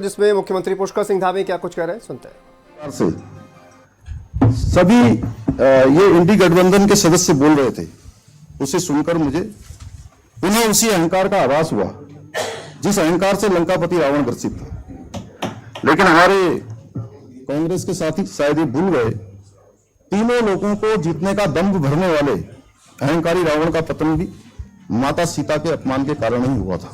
जिसमें मुख्यमंत्री पुष्कर सिंह धामी क्या कुछ कह रहे हैं, सुनते हैं। सभी ये इंडी गठबंधन के सदस्य बोल रहे थे, उसे सुनकर मुझे पुनः उसी अहंकार का आभास हुआ जिस अहंकार से लंकापति रावण ग्रसित था। लेकिन हमारे कांग्रेस के साथी शायद ये भूल गए, तीनों लोगों को जीतने का दंभ भरने वाले अहंकारी रावण का पतन भी माता सीता के अपमान के कारण ही हुआ था।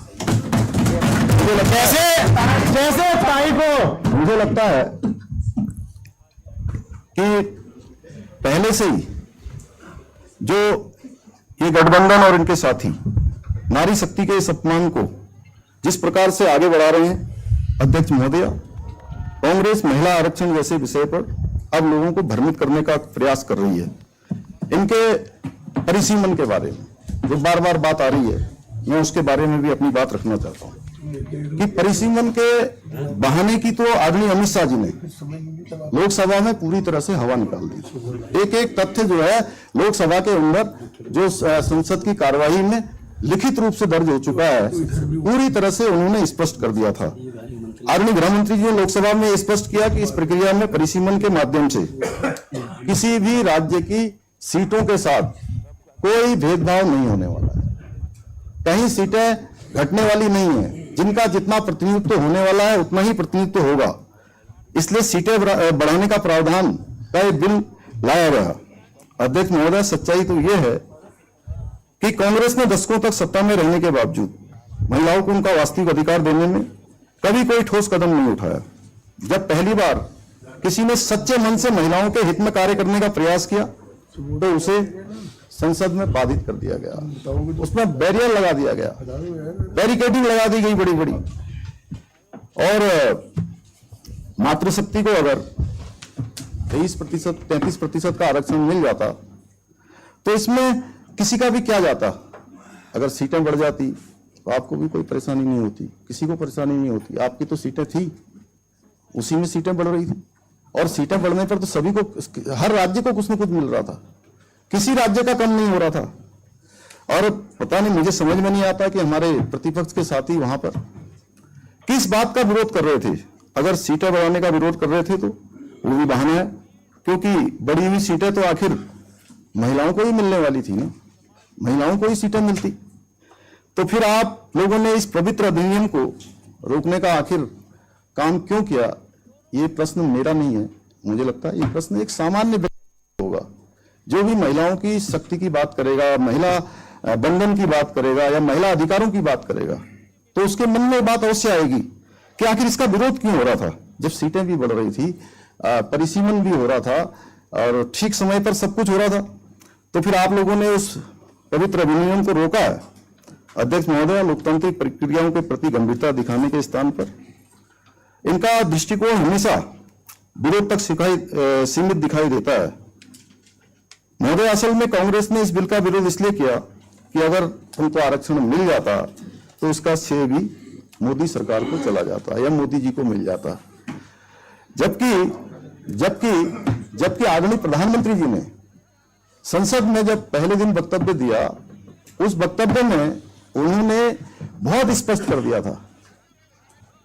मुझे लगता है कि पहले से ही जो ये गठबंधन और इनके साथी नारी शक्ति के इस अपमान को जिस प्रकार से आगे बढ़ा रहे हैं, अध्यक्ष महोदय, कांग्रेस महिला आरक्षण जैसे विषय पर अब लोगों को भ्रमित करने का प्रयास कर रही है। इनके परिसीमन के बारे में जो बार बार बात आ रही है, मैं उसके बारे में भी अपनी बात रखना चाहता हूं कि परिसीमन के बहाने की तो आदरणीय अमित शाह जी ने लोकसभा में पूरी तरह से हवा निकाल दी। एक एक तथ्य जो है लोकसभा के अंदर जो संसद की कार्यवाही में लिखित रूप से दर्ज हो चुका है, पूरी तरह से उन्होंने स्पष्ट कर दिया था। आदरणीय गृह मंत्री जी ने लोकसभा में स्पष्ट किया कि इस प्रक्रिया में परिसीमन के माध्यम से किसी भी राज्य की सीटों के साथ कोई भेदभाव नहीं होने वाला है, कहीं सीटें घटने वाली नहीं है। जिनका जितना प्रतिनिधित्व होने वाला है उतना ही प्रतिनिधित्व होगा, इसलिए सीटें बढ़ाने का प्रावधान का एक बिल लाया गया। अध्यक्ष महोदय, सच्चाई तो यह है कि कांग्रेस ने दशकों तक सत्ता में रहने के बावजूद महिलाओं को उनका वास्तविक अधिकार देने में कभी कोई ठोस कदम नहीं उठाया। जब पहली बार किसी ने सच्चे मन से महिलाओं के हित में कार्य करने का प्रयास किया तो उसे संसद में बाधित कर दिया गया, उसमें बैरियर लगा दिया गया, बैरिकेडिंग लगा दी गई बड़ी बड़ी। और मातृशक्ति को अगर 23% 33% का आरक्षण मिल जाता तो इसमें किसी का भी क्या जाता। अगर सीटें बढ़ जाती तो आपको भी कोई परेशानी नहीं होती, किसी को परेशानी नहीं होती। आपकी तो सीटें थी, उसी में सीटें बढ़ रही थी, और सीटें बढ़ने पर तो सभी को, हर राज्य को कुछ न कुछ मिल रहा था, किसी राज्य का कम नहीं हो रहा था। और पता नहीं, मुझे समझ में नहीं आता कि हमारे प्रतिपक्ष के साथी वहां पर किस बात का विरोध कर रहे थे। अगर सीटें बढ़ाने का विरोध कर रहे थे तो वो भी बहाना है, क्योंकि बढ़ी हुई सीटें तो आखिर महिलाओं को ही मिलने वाली थी ना, महिलाओं को ही सीटें मिलती। तो फिर आप लोगों ने इस पवित्र अधिनियम को रोकने का आखिर काम क्यों किया? ये प्रश्न मेरा नहीं है, मुझे लगता है ये प्रश्न एक सामान्य व्यक्ति होगा। जो भी महिलाओं की शक्ति की बात करेगा, महिला बंधन की बात करेगा या महिला अधिकारों की बात करेगा, तो उसके मन में बात अवश्य आएगी कि आखिर इसका विरोध क्यों हो रहा था। जब सीटें भी बढ़ रही थी, परिसीमन भी हो रहा था और ठीक समय पर सब कुछ हो रहा था, तो फिर आप लोगों ने उस पवित्र अधिनियम को रोका है। अध्यक्ष महोदय, लोकतांत्रिक प्रक्रियाओं के प्रति गंभीरता दिखाने के स्थान पर इनका दृष्टिकोण हमेशा विरोध तक सीमित दिखाई देता है। महोदय, असल में कांग्रेस ने इस बिल का विरोध इसलिए किया कि अगर उनको आरक्षण मिल जाता तो उसका श्रेय भी मोदी सरकार को चला जाता या मोदी जी को मिल जाता। जबकि आदरणीय प्रधानमंत्री जी ने संसद में जब पहले दिन वक्तव्य दिया, उस वक्तव्य में उन्होंने बहुत स्पष्ट कर दिया था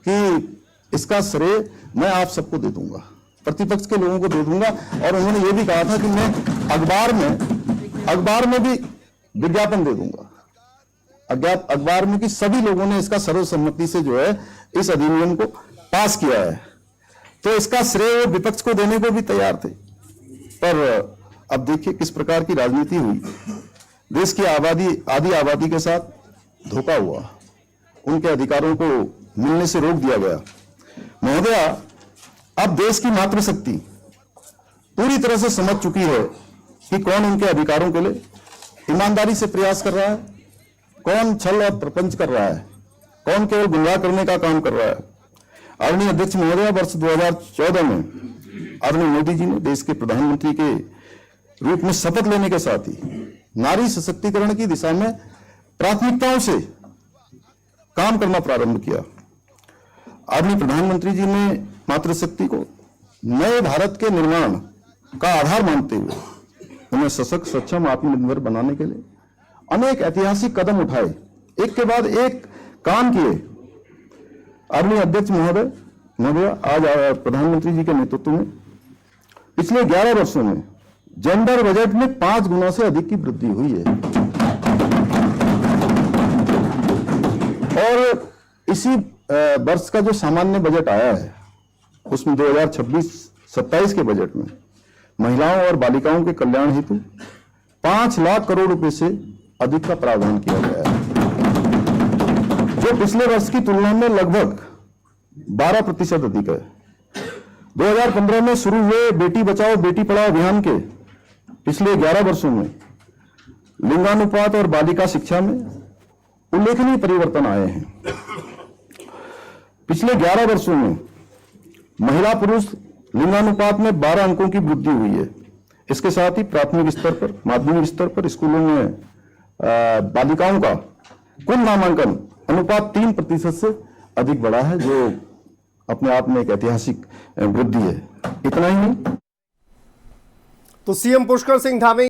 कि इसका श्रेय मैं आप सबको दे दूंगा, प्रतिपक्ष के लोगों को दे दूंगा। और उन्होंने ये भी कहा था कि मैं अखबार में भी विज्ञापन दे दूंगा, अखबार में, कि सभी लोगों ने इसका सर्वसम्मति से जो है इस अधिनियम को पास किया है। तो इसका श्रेय वो विपक्ष को देने को भी तैयार थे। पर अब देखिए किस प्रकार की राजनीति हुई। देश की आधी आबादी के साथ धोखा हुआ, उनके अधिकारों को मिलने से रोक दिया गया। महोदय, अब देश की मातृशक्ति पूरी तरह से समझ चुकी है कि कौन उनके अधिकारों के लिए ईमानदारी से प्रयास कर रहा है, कौन छल और प्रपंच कर रहा है, कौन केवल गुमराह करने का काम कर रहा है। आदरणीय अध्यक्ष महोदय, वर्ष 2014 में आदरणीय मोदी जी ने देश के प्रधानमंत्री के रूप में शपथ लेने के साथ ही नारी सशक्तिकरण की दिशा में प्राथमिकताओं से काम करना प्रारंभ किया। आदरणीय प्रधानमंत्री जी ने मातृशक्ति को नए भारत के निर्माण का आधार मानते हुए उन्हें सशक्त, सक्षम, आत्मनिर्भर बनाने के लिए अनेक ऐतिहासिक कदम उठाए, एक के बाद एक काम किए। आदरणीय अध्यक्ष महोदय, महोदय, आज प्रधानमंत्री जी के नेतृत्व में पिछले 11 वर्षों में जेंडर बजट में 5 गुना से अधिक की वृद्धि हुई है। और इसी वर्ष का जो सामान्य बजट आया है उसमें 2026-27 के बजट में महिलाओं और बालिकाओं के कल्याण हेतु 5 लाख करोड़ रुपए से अधिक का प्रावधान किया गया है, जो पिछले वर्ष की तुलना में लगभग 12% अधिक है। 2015 में शुरू हुए बेटी बचाओ बेटी पढ़ाओ अभियान के पिछले 11 वर्षों में लिंगानुपात और बालिका शिक्षा में उल्लेखनीय परिवर्तन आए हैं। पिछले 11 वर्षों में महिला पुरुष लिंगानुपात में 12 अंकों की वृद्धि हुई है। इसके साथ ही प्राथमिक स्तर पर, माध्यमिक स्तर पर स्कूलों में बालिकाओं का कुल नामांकन अनुपात 3% से अधिक बढ़ा है, जो अपने आप में एक ऐतिहासिक वृद्धि है। इतना ही नहीं, तो सीएम पुष्कर सिंह धामी